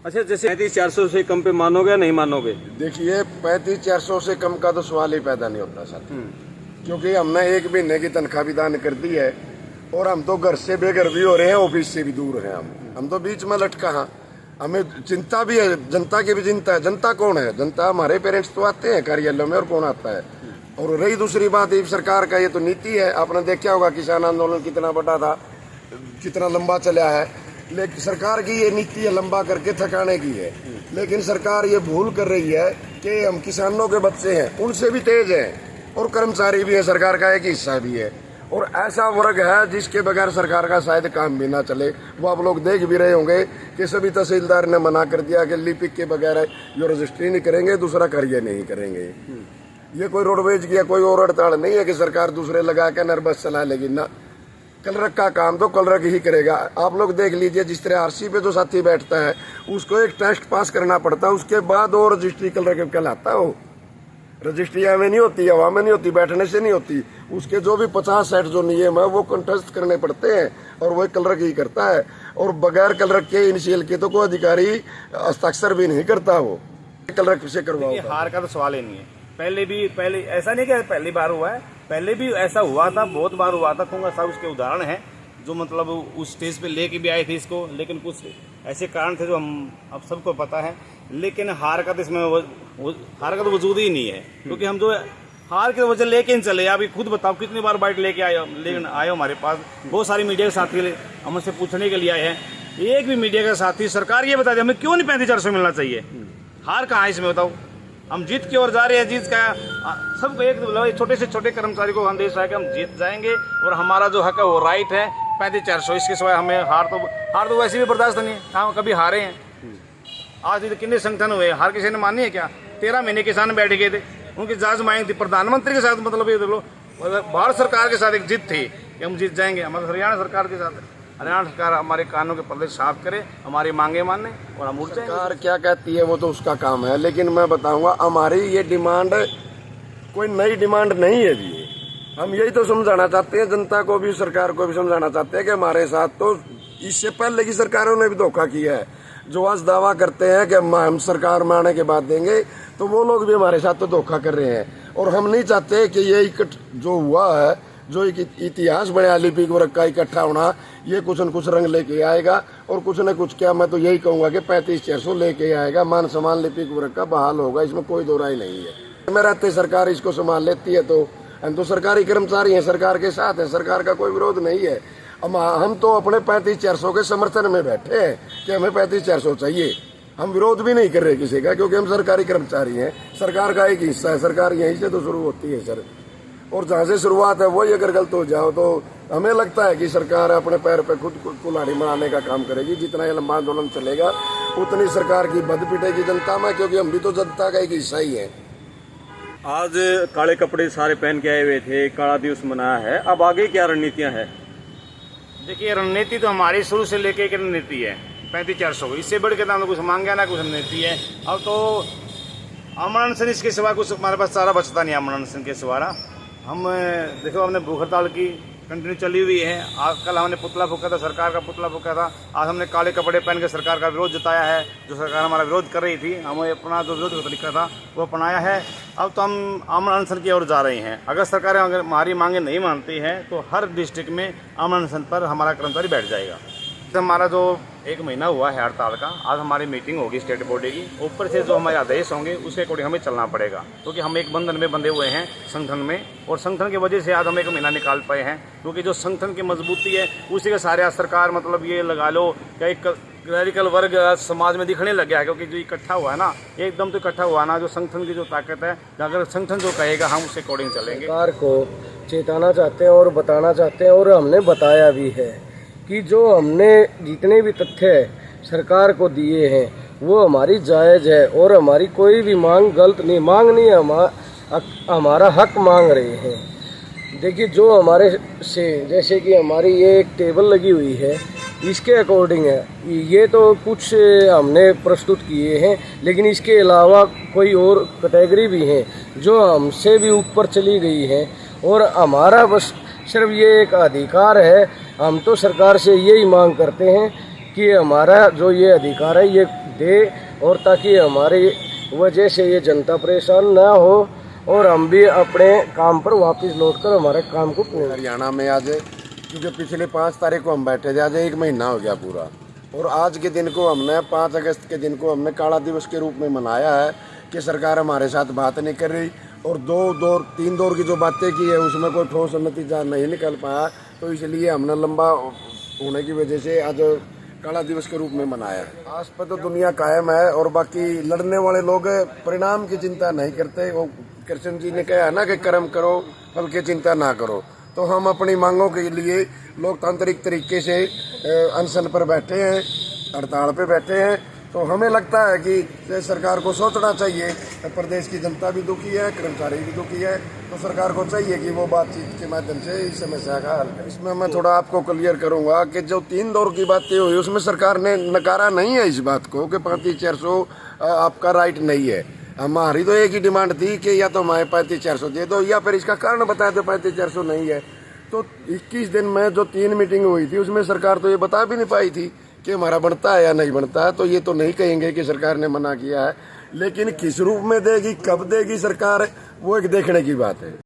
अच्छा, जैसे 3500 से कम पे मानोगे या नहीं मानोगे? देखिए 3500 से कम का तो सवाल ही पैदा नहीं होता सर, क्योंकि हमने 1 महीने की तनख्वाह भी दान कर दी है और हम तो घर से बेघर भी हो रहे हैं, ऑफिस से भी दूर हैं। हम तो बीच में लटका हैं। हमें चिंता भी है, जनता की भी चिंता है। जनता कौन है? जनता हमारे पेरेंट्स तो आते हैं कार्यालय में, और कौन आता है? और रही दूसरी बात, ये सरकार का ये तो नीति है। आपने देखा होगा किसान आंदोलन कितना बड़ा था, कितना लंबा चला है, लेकिन सरकार की ये नीति है लंबा करके थकाने की है। लेकिन सरकार ये भूल कर रही है कि हम किसानों के बच्चे हैं, उनसे भी तेज हैं, और कर्मचारी भी है, सरकार का एक हिस्सा भी है। और ऐसा वर्ग है जिसके बगैर सरकार का शायद काम भी ना चले। वो आप लोग देख भी रहे होंगे कि सभी तहसीलदार ने मना कर दिया कि लिपिक के बगैर जो रजिस्ट्री नहीं करेंगे, दूसरा कार्य नहीं करेंगे। ये कोई रोडवेज की कोई और हड़ताल नहीं है कि सरकार दूसरे लगा के नर्बस चला लेगी ना। कलरक का काम तो कलरक ही करेगा। आप लोग देख लीजिए, जिस तरह आरसी पे जो साथी बैठता है उसको एक टेस्ट पास करना पड़ता है, उसके बाद वो रजिस्ट्री कलरक कहलाता है। वो रजिस्ट्री में नहीं होती, हवा में नहीं होती, बैठने से नहीं होती। उसके जो भी 50-60 जो नियम है वो कंटेस्ट करने पड़ते हैं, और वो कलरक ही करता है। और बगैर कलरक के इनिशियल के तो कोई अधिकारी हस्ताक्षर भी नहीं करता, वो कलरक से करवाओ। हार का तो सवाल ही नहीं है। पहले ऐसा नहीं कि पहली बार हुआ है, पहले भी ऐसा हुआ था, बहुत बार हुआ था। कहूँगा सब उसके उदाहरण हैं जो मतलब उस स्टेज पे लेके भी आए थे इसको, लेकिन कुछ ऐसे कारण थे जो हम अब सबको पता है। लेकिन हार का तो इसमें हार का तो वजूद ही नहीं है, क्योंकि हम जो हार की वजह लेके नहीं चले। अभी खुद बताओ कितनी बार बाइट लेके आए हमारे पास। बहुत सारे मीडिया के साथी हमसे पूछने के लिए आए हैं। एक भी मीडिया के साथी सरकार ये बता दे हमें क्यों नहीं 3500 मिलना चाहिए। हार कहाँ है इसमें बताओ? हम जीत की ओर जा रहे हैं। जीत का सबको एक छोटे से छोटे कर्मचारी को आदेश है कि हम जीत जाएंगे और हमारा जो हक है वो राइट है 3500। इसके सिवाय हमें हार तो वैसे भी बर्दाश्त नहीं है। हम कभी हारे हैं? आज कितने संगठन हुए, हार किसी ने मानी है क्या? 13 महीने किसान बैठ गए थे, उनकी जांच मांगी थी प्रधानमंत्री के साथ। मतलब ये देख लो, भारत सरकार के साथ एक जीत थी कि हम जीत जाएंगे। हमारे हरियाणा सरकार के साथ, हरियाणा सरकार हमारे कानों के पर्दे साफ करे, हमारी मांगे माने और हम उठ जाएंगे। सरकार क्या कहती है वो तो उसका काम है, लेकिन मैं बताऊंगा हमारी ये डिमांड कोई नई डिमांड नहीं है जी। हम यही तो समझाना चाहते हैं, जनता को भी सरकार को भी समझाना चाहते हैं कि हमारे साथ तो इससे पहले की सरकारों ने भी धोखा किया है। जो आज दावा करते हैं कि हम सरकार में आने के बाद देंगे, तो वो लोग भी हमारे साथ तो धोखा कर रहे हैं। और हम नहीं चाहते कि ये जो हुआ है, जो एक इतिहास बना लिपिक वर्ग का इकट्ठा होना, ये कुछ न कुछ रंग लेके आएगा। और कुछ न कुछ क्या, मैं तो यही कहूँगा कि 3500 लेके आएगा। मान सम्मान लिपिक वर्ग का बहाल होगा, इसमें कोई दो राय नहीं है। मैं रहते सरकार इसको संभाल लेती है, तो हम तो सरकारी कर्मचारी हैं, सरकार के साथ है, सरकार का कोई विरोध नहीं है। हम तो अपने 3500 के समर्थन में बैठे हैं कि हमें 3500 चाहिए। हम विरोध भी नहीं कर रहे किसी का, क्योंकि हम सरकारी कर्मचारी हैं, सरकार का एक हिस्सा है। सरकार यहीं से तो शुरू होती है सर, और जहाँ से शुरुआत है वही अगर गलत हो जाओ तो हमें लगता है कि सरकार अपने पैर पे खुद कुल्हाड़ी मारने का काम करेगी। जितना ये लंबा आंदोलन चलेगा उतनी सरकार की बद पिटेगी जनता में, क्योंकि हम भी तो जनता का एक हिस्सा ही है। आज काले कपड़े सारे पहन के आए हुए थे, काला दिवस मनाया है, अब आगे क्या रणनीतियां हैं? देखिए, रणनीति तो हमारी शुरू से लेके एक रणनीति है 3500। इससे बढ़ के तो कुछ मांगे ना कुछ रणनीति है। अब तो अमन अनशन इसके सिवा कुछ हमारे पास सारा बचता नहीं। अमन अनशन के सिवा हम देखो, हमने भूख हड़ताल की कंटिन्यू चली हुई है। आज कल हमने पुतला फूका था, सरकार का पुतला फूका था। आज हमने काले कपड़े पहन के सरकार का विरोध जताया है। जो सरकार हमारा विरोध कर रही थी, हमें अपना जो विरोध का तरीका था वो अपनाया है। अब तो हम अमन अनशन की ओर जा रहे हैं। अगर सरकार अगर हमारी मांगे नहीं मानती है तो हर डिस्ट्रिक्ट में अमन अनशन पर हमारा कर्मचारी बैठ जाएगा। तो हमारा जो 1 महीना हुआ है हड़ताल का, आज हमारी मीटिंग होगी स्टेट बॉडी की। ऊपर से जो हमारे आदेश होंगे उसके अकॉर्डिंग हमें चलना पड़ेगा, क्योंकि हम एक बंधन में बंधे हुए हैं संगठन में, और संगठन की वजह से आज हम 1 महीना निकाल पाए हैं। क्योंकि जो संगठन की मजबूती है उसी के सारे सरकार, मतलब ये लगा लो कि एक क्लरिकल वर्ग समाज में दिखने लग गया है। क्योंकि जो इकट्ठा हुआ है ना, एकदम तो इकट्ठा हुआ ना, जो संगठन की जो ताकत है, अगर संगठन जो कहेगा हम उसके अकॉर्डिंग चलेंगे। सरकार को चेताना चाहते हैं और बताना चाहते हैं, और हमने बताया भी है कि जो हमने जितने भी तथ्य सरकार को दिए हैं वो हमारी जायज़ है, और हमारी कोई भी मांग गलत नहीं, मांग नहीं है, हमारा हक मांग रहे हैं। देखिए, जो हमारे से जैसे कि हमारी ये एक टेबल लगी हुई है, इसके अकॉर्डिंग है। ये तो कुछ हमने प्रस्तुत किए हैं, लेकिन इसके अलावा कोई और कैटेगरी भी हैं जो हमसे भी ऊपर चली गई है। और हमारा बस सिर्फ ये एक अधिकार है। हम तो सरकार से यही मांग करते हैं कि हमारा जो ये अधिकार है ये दे, और ताकि हमारी वजह से ये जनता परेशान ना हो और हम भी अपने काम पर वापस लौटकर हमारे काम को पूर्ण। हरियाणा में आज, क्योंकि पिछले 5 तारीख को हम बैठे थे, आज 1 महीना हो गया पूरा, और आज के दिन को हमने 5 अगस्त के दिन को हमने काला दिवस के रूप में मनाया है कि सरकार हमारे साथ बात नहीं कर रही, और 3 दौर की जो बातें की है उसमें कोई ठोस नतीजा नहीं निकल पाया, तो इसलिए हमने लंबा होने की वजह से आज काला दिवस के रूप में मनाया। आज पर तो दुनिया कायम है, और बाकी लड़ने वाले लोग परिणाम की चिंता नहीं करते। वो कृष्ण जी ने कहा ना कि कर्म करो फल की चिंता ना करो, तो हम अपनी मांगों के लिए लोकतांत्रिक तरीके से अनशन पर बैठे हैं, हड़ताल पे बैठे हैं। तो हमें लगता है कि सरकार को सोचना चाहिए, प्रदेश की जनता भी दुखी है, कर्मचारी भी दुखी है, तो सरकार को चाहिए कि वो बातचीत के माध्यम से इस समस्या का हल करे। इसमें मैं थोड़ा आपको क्लियर करूंगा कि जो 3 दौर की बातें हुई उसमें सरकार ने नकारा नहीं है इस बात को कि 35,400 आपका राइट नहीं है। हमारी तो एक ही डिमांड थी कि या तो हमारे 35,400 दे दो, या फिर इसका कारण बता दो 35,400 नहीं है। तो 21 दिन में जो 3 मीटिंग हुई थी उसमें सरकार तो ये बता भी नहीं पाई थी कि हमारा बनता है या नहीं बनता है। तो ये तो नहीं कहेंगे कि सरकार ने मना किया है, लेकिन किस रूप में देगी, कब देगी सरकार, वो एक देखने की बात है।